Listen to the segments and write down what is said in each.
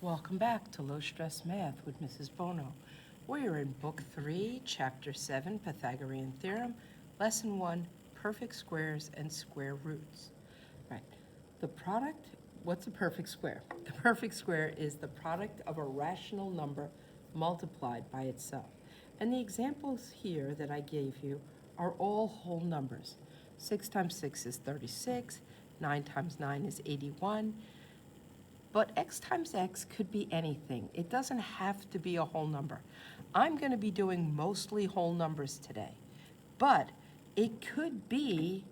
Welcome back to Low Stress Math with Mrs. Bono. We are in Book 3, Chapter 7, Pythagorean Theorem, Lesson 1, Perfect Squares and Square Roots. Right. The product, what's a perfect square? The perfect square is the product of a rational number multiplied by itself. And the examples here that I gave you are all whole numbers. 6 times 6 is 36, 9 times 9 is 81, but x times x could be anything. It doesn't have to be a whole number. I'm going to be doing mostly whole numbers today, but it could be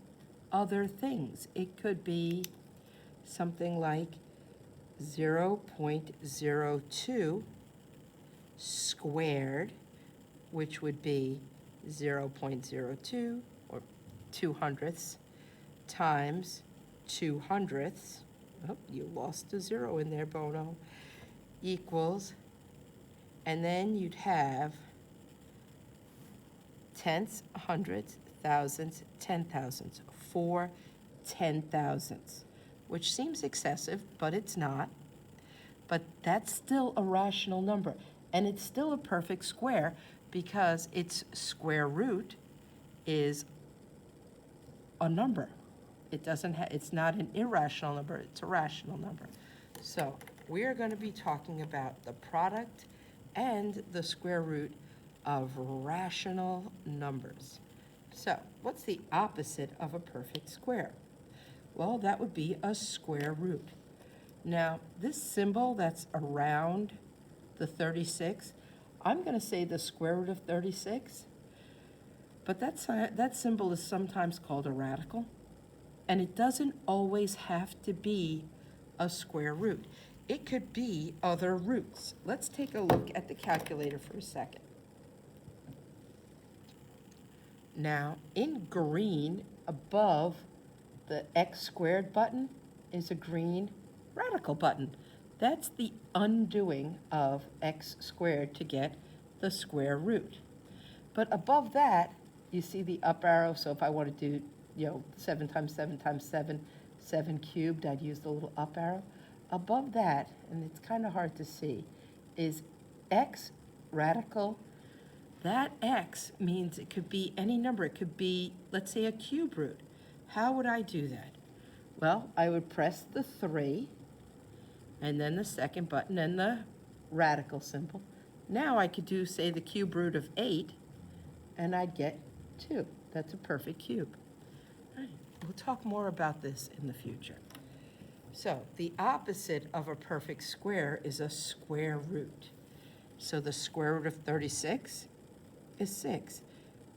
other things. It could be something like 0.02 squared, which would be 0.02 or 2/100 times 2/100. Oh, you lost a 0 in there, Bono. Equals, and then you'd have tenths, hundreds, thousands, 10,000s, 4 10,000s, which seems excessive, but it's not. But that's still a rational number, and it's still a perfect square because its square root is a number. It's not an irrational number, it's a rational number. So we are going to be talking about the product and the square root of rational numbers. So what's the opposite of a perfect square? Well, that would be a square root. Now, this symbol that's around the 36, I'm going to say the square root of 36, but that symbol is sometimes called a radical. And it doesn't always have to be a square root. It could be other roots. Let's take a look at the calculator for a second. Now, in green, above the x squared button is a green radical button. That's the undoing of x squared to get the square root. But above that, you see the up arrow, so if I want to do 7 times 7 times 7, 7 cubed, I'd use the little up arrow. Above that, and it's kind of hard to see, is x radical. That x means it could be any number. It could be, let's say, a cube root. How would I do that? Well, I would press the 3, and then the second button, and the radical symbol. Now I could do, say, the cube root of 8, and I'd get 2. That's a perfect cube. We'll talk more about this in the future. So the opposite of a perfect square is a square root. So the square root of 36 is 6.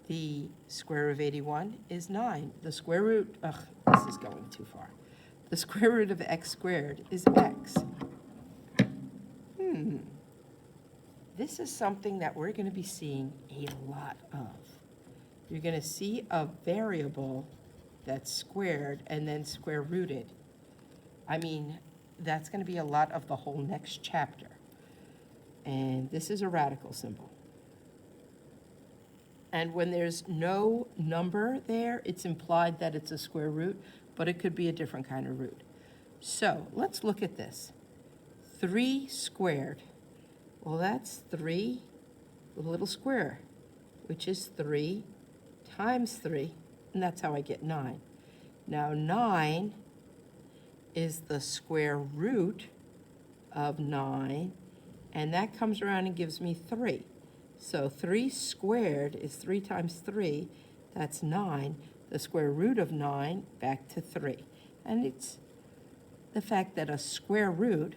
The square root of 81 is 9. The square root, this is going too far. The square root of x squared is x. This is something that we're going to be seeing a lot of. You're going to see a variable that's squared and then square rooted. I mean, that's going to be a lot of the whole next chapter. And this is a radical symbol. And when there's no number there, it's implied that it's a square root, but it could be a different kind of root. So let's look at this. 3 squared. Well, that's 3 with a little square, which is 3 times 3. And that's how I get 9. Now 9 is the square root of 9, and that comes around and gives me 3. So 3 squared is 3 times 3, that's 9. The square root of 9 back to 3. And it's the fact that a square root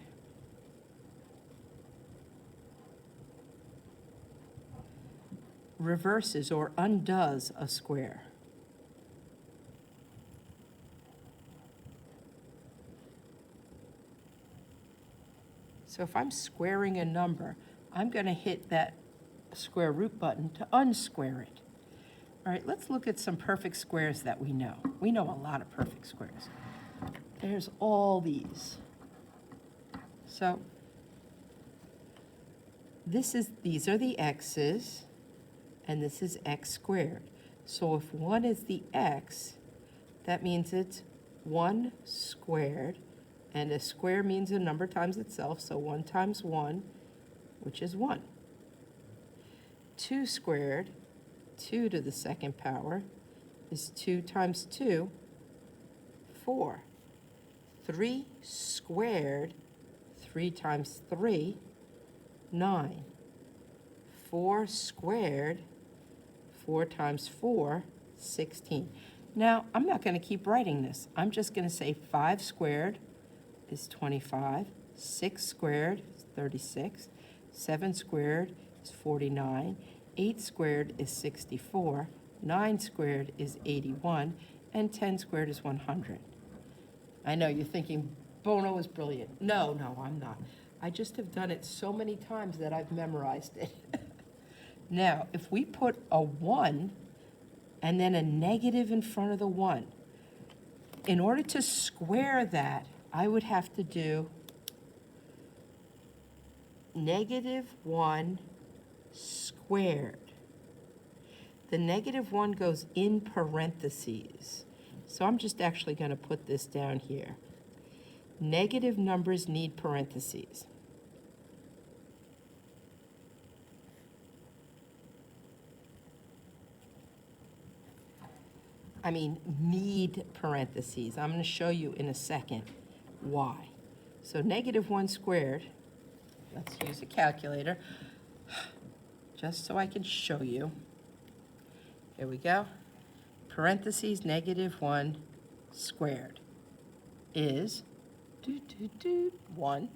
reverses or undoes a square. So if I'm squaring a number, I'm going to hit that square root button to unsquare it. All right, let's look at some perfect squares that we know. We know a lot of perfect squares. There's all these. So these are the x's, and this is x squared. So if 1 is the x, that means it's 1 squared And a square means a number times itself, so 1 times 1, which is 1. 2 squared, 2 to the second power, is 2 times 2, 4. 3 squared, 3 times 3, 9. 4 squared, 4 times 4, 16. Now, I'm not going to keep writing this. I'm just going to say 5 squared is 25, 6 squared is 36, 7 squared is 49, 8 squared is 64, 9 squared is 81, and 10 squared is 100. I know you're thinking, Bono is brilliant. No, I'm not. I just have done it so many times that I've memorized it. Now, if we put a 1 and then a negative in front of the 1, in order to square that, I would have to do -1 squared. The -1 goes in parentheses. So I'm just actually going to put this down here. Negative numbers need parentheses. I mean, need parentheses. I'm going to show you in a second why. So -1 squared, let's use a calculator, just so I can show you. Here we go. Parentheses -1 squared is 1.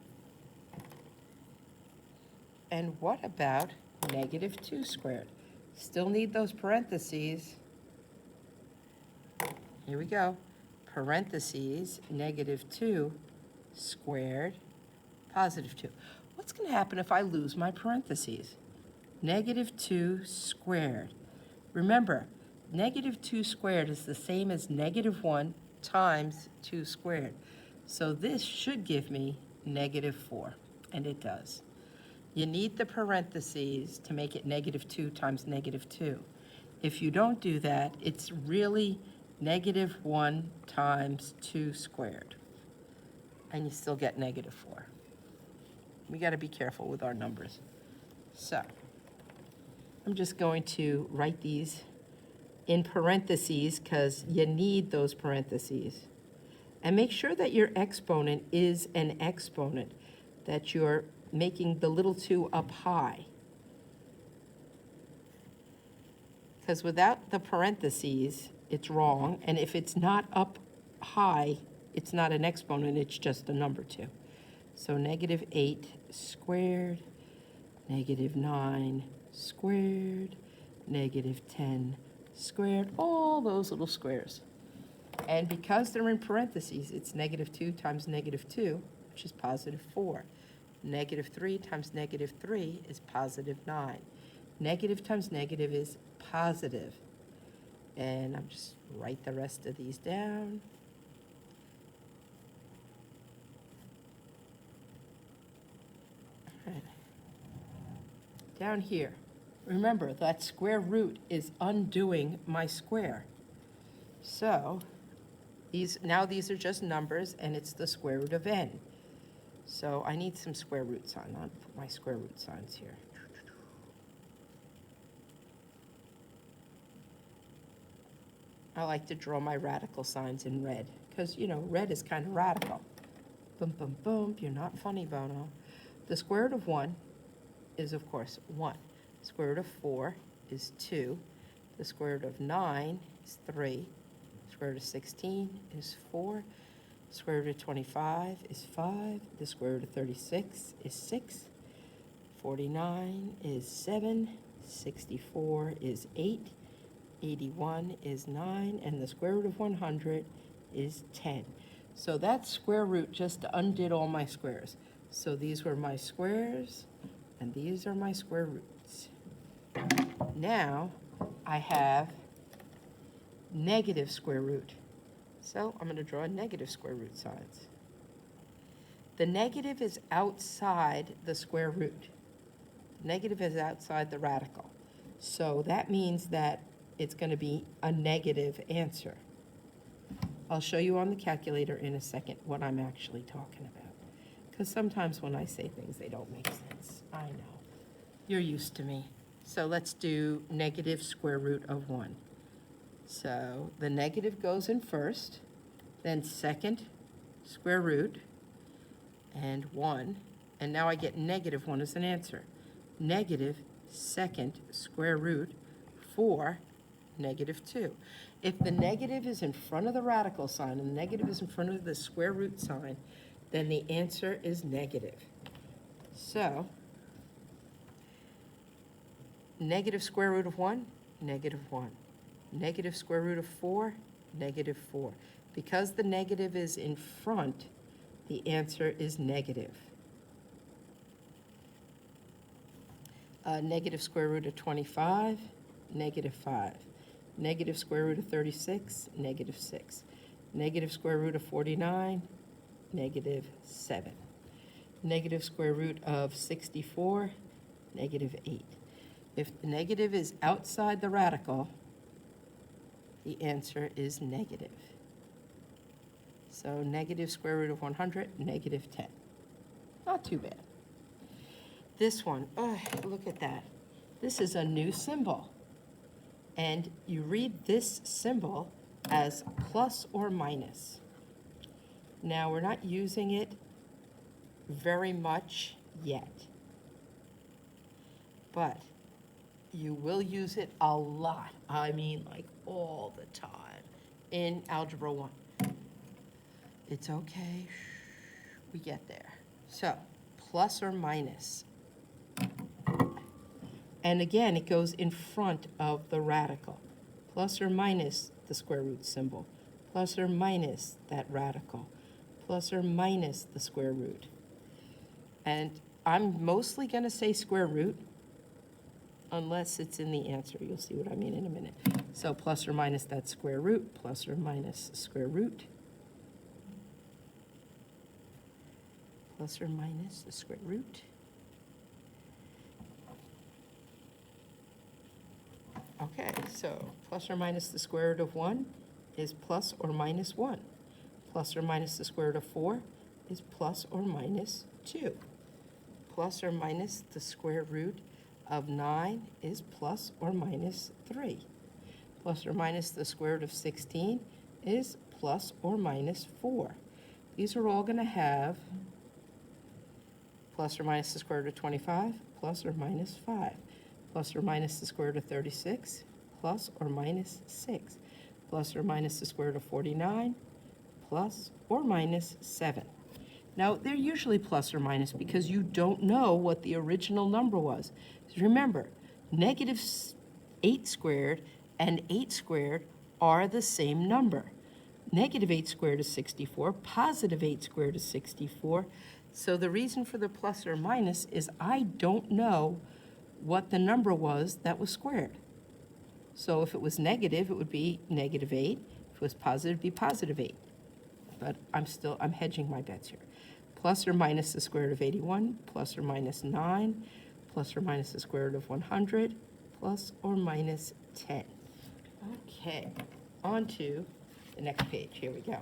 And what about -2 squared? Still need those parentheses. Here we go. Parentheses, -2 squared, +2. What's going to happen if I lose my parentheses? -2 squared. Remember, -2 squared is the same as -1 times 2 squared. So this should give me -4, and it does. You need the parentheses to make it -2 times -2. If you don't do that, it's really -1 times 2 squared. And you still get -4. We got to be careful with our numbers. So I'm just going to write these in parentheses because you need those parentheses. And make sure that your exponent is an exponent, that you're making the little 2 up high. Because without the parentheses, it's wrong. And if it's not up high, it's not an exponent, it's just a number 2. So -8 squared, -9 squared, -10 squared, all those little squares. And because they're in parentheses, it's -2 times -2, which is +4. -3 times -3 is +9. Negative times negative is positive. And I'm just write the rest of these down. All right. Down here, remember that square root is undoing my square. So these are just numbers, and it's the square root of n. So I need some square root signs. I'll put my square root signs here. I like to draw my radical signs in red because, you know, red is kind of radical. Boom, boom, boom. You're not funny, Bono. The square root of 1 is, of course, 1. The square root of 4 is 2. The square root of 9 is 3. The square root of 16 is 4. The square root of 25 is 5. The square root of 36 is 6. 49 is 7. 64 is 8. 81 is 9, and the square root of 100 is 10. So that square root just undid all my squares. So these were my squares, and these are my square roots. Now I have negative square root. So I'm going to draw negative square root signs. The negative is outside the square root. Negative is outside the radical. So that means that it's going to be a negative answer. I'll show you on the calculator in a second what I'm actually talking about. Because sometimes when I say things, they don't make sense. I know. You're used to me. So let's do negative square root of 1. So the negative goes in first, then second square root, and 1. And now I get negative 1 as an answer. Negative second square root 4, negative 2. If the negative is in front of the radical sign and the negative is in front of the square root sign, then the answer is negative. So, negative square root of 1, negative 1. Negative square root of 4, negative 4. Because the negative is in front, the answer is negative. Negative square root of 25, negative 5. Negative square root of 36, negative 6. Negative square root of 49, negative 7. Negative square root of 64, negative 8. If the negative is outside the radical, the answer is negative. So negative square root of 100, negative 10. Not too bad. This one, oh, look at that. This is a new symbol. And you read this symbol as plus or minus. Now, we're not using it very much yet, but you will use it a lot. I mean, like all the time in Algebra 1. It's okay, we get there. So, plus or minus. And again, it goes in front of the radical. Plus or minus the square root symbol. Plus or minus that radical. Plus or minus the square root. And I'm mostly going to say square root, unless it's in the answer. You'll see what I mean in a minute. So plus or minus that square root, plus or minus square root. Plus or minus the square root. Okay, so plus or minus the square root of 1 is plus or minus 1. Plus or minus the square root of 4 is plus or minus 2. Plus or minus the square root of 9 is plus or minus 3. Plus or minus the square root of 16 is plus or minus 4. These are all going to have plus or minus the square root of 25, plus or minus 5. Plus or minus the square root of 36, plus or minus 6. Plus or minus the square root of 49, plus or minus 7. Now, they're usually plus or minus because you don't know what the original number was. Remember, negative 8 squared and 8 squared are the same number. Negative 8 squared is 64, positive 8 squared is 64. So the reason for the plus or minus is I don't know what the number was that was squared. So if it was negative, it would be negative 8. If it was positive, it would be positive 8. But I'm hedging my bets here. Plus or minus the square root of 81, plus or minus 9, plus or minus the square root of 100, plus or minus 10. Okay, on to the next page. Here we go.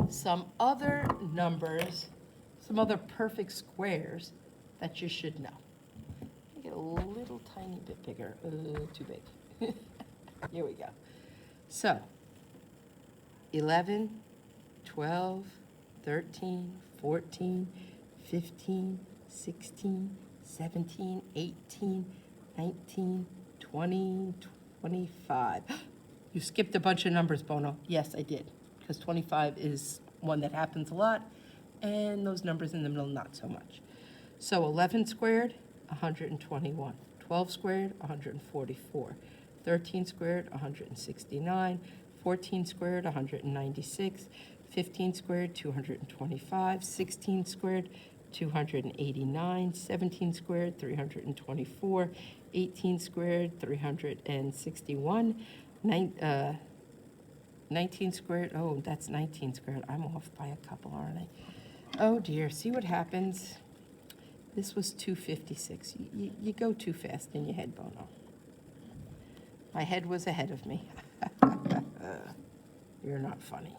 Some other numbers, some other perfect squares that you should know. Get a little tiny bit bigger. Too big. Here we go. So, 11, 12, 13, 14, 15, 16, 17, 18, 19, 20, 25. You skipped a bunch of numbers, Bono. Yes, I did, because 25 is one that happens a lot, and those numbers in the middle, not so much. So 11 squared, 121. 12 squared, 144. 13 squared, 169. 14 squared, 196. 15 squared, 225. 16 squared, 289. 17 squared, 324. 18 squared, 361. 19 squared, oh, that's 19 squared. I'm off by a couple, aren't I? Oh dear, see what happens? This was 256. You go too fast in your head, Bono. My head was ahead of me. You're not funny.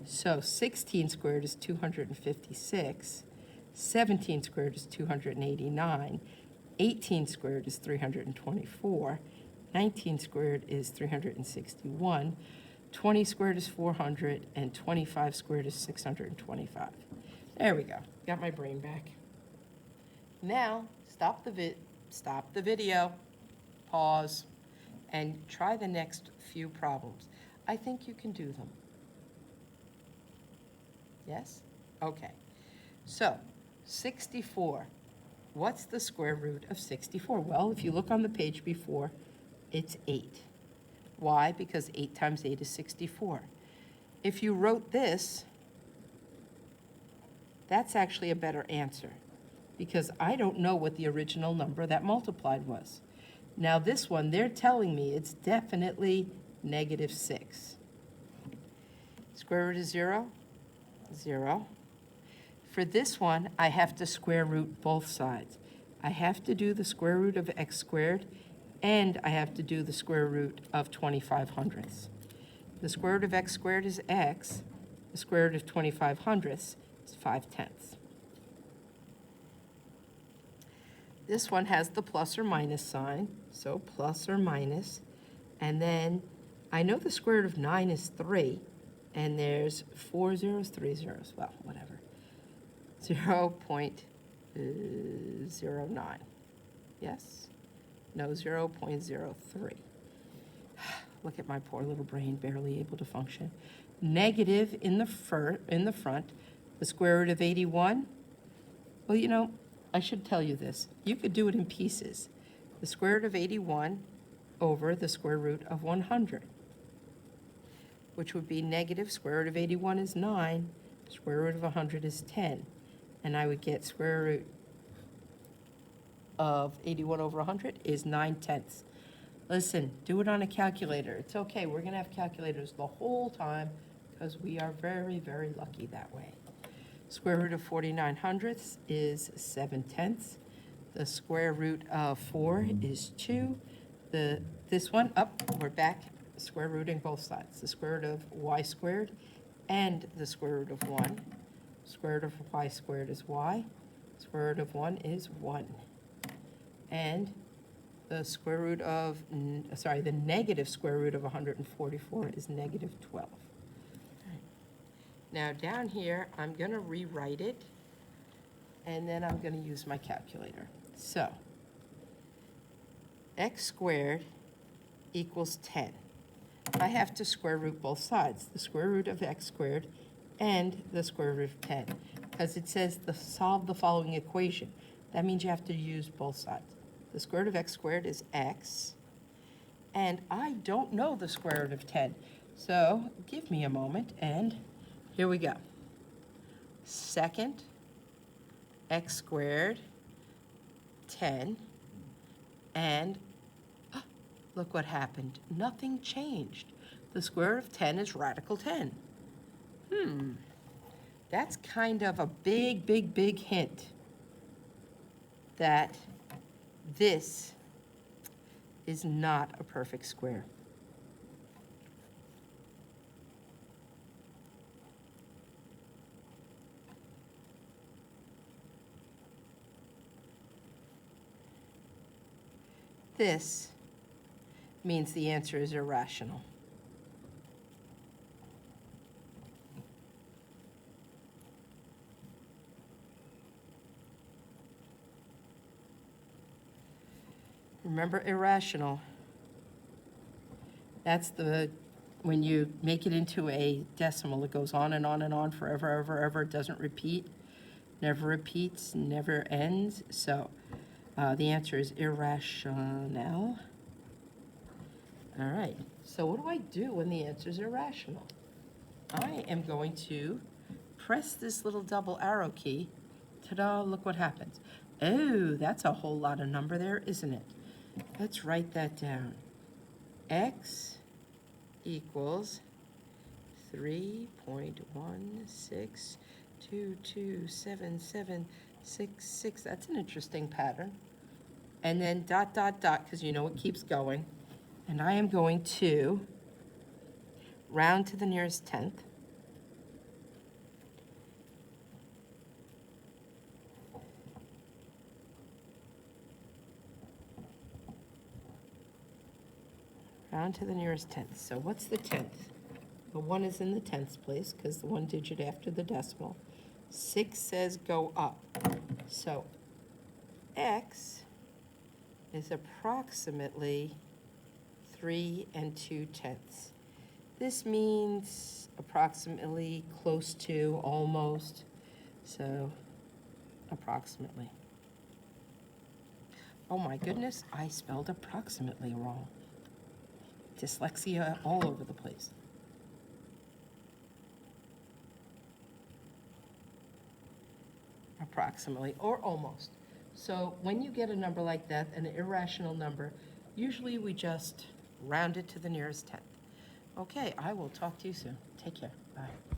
So 16 squared is 256. 17 squared is 289. 18 squared is 324. 19 squared is 361. 20 squared is 400. And 25 squared is 625. There we go. Got my brain back. Now, stop the video, pause, and try the next few problems. I think you can do them. Yes? Okay. So, 64. What's the square root of 64? Well, if you look on the page before, it's 8. Why? Because 8 times 8 is 64. If you wrote this, that's actually a better answer, because I don't know what the original number that multiplied was. Now this one, they're telling me it's definitely -6. Square root of 0? 0. For this one, I have to square root both sides. I have to do the square root of x squared, and I have to do the square root of 25 hundredths. The square root of x squared is x. The square root of 25 hundredths is 5/10. This one has the plus or minus sign, so plus or minus. And then I know the square root of 9 is 3, and there's 4 zeros, 3 zeros, well, whatever. 0.09. Yes? No, 0.03. Look at my poor little brain, barely able to function. Negative in the front. The square root of 81. Well, you know, I should tell you this. You could do it in pieces. The square root of 81 over the square root of 100, which would be negative square root of 81 is 9, square root of 100 is 10. And I would get square root of 81 over 100 is 9/10. Listen, do it on a calculator. It's okay. We're going to have calculators the whole time because we are very, very lucky that way. Square root of 49 hundredths is 7/10. The square root of 4 is 2. This one, we're back, square rooting both sides. The square root of y squared and the square root of 1. Square root of y squared is y. Square root of 1 is 1. And the square root of, the negative square root of 144 is -12. Now down here, I'm going to rewrite it, and then I'm going to use my calculator. So, x squared equals 10. I have to square root both sides, the square root of x squared and the square root of 10, because it says solve the following equation. That means you have to use both sides. The square root of x squared is x, and I don't know the square root of 10. So give me a moment, and here we go. Second, x squared, 10, and look what happened. Nothing changed. The square root of 10 is radical 10. That's kind of a big, big, big hint that this is not a perfect square. This means the answer is irrational. Remember irrational. That's when you make it into a decimal, it goes on and on and on forever, ever, ever. It doesn't repeat, never repeats, never ends. So the answer is irrational. All right, so what do I do when the answer is irrational? I am going to press this little double arrow key. Ta-da, look what happens. Oh, that's a whole lot of number there, isn't it? Let's write that down. X equals 3.16227766. That's an interesting pattern. And then dot, dot, dot, because you know it keeps going. And I am going to round to the nearest tenth. Round to the nearest tenth. So what's the tenth? The 1 is in the tenths place because the 1 digit after the decimal. 6 says go up. So x is approximately 3 2/10. This means approximately, close to, almost. So approximately. Oh my goodness, I spelled approximately wrong. Dyslexia all over the place. Approximately, or almost. So when you get a number like that, an irrational number, usually we just round it to the nearest tenth. Okay, I will talk to you soon. Take care. Bye.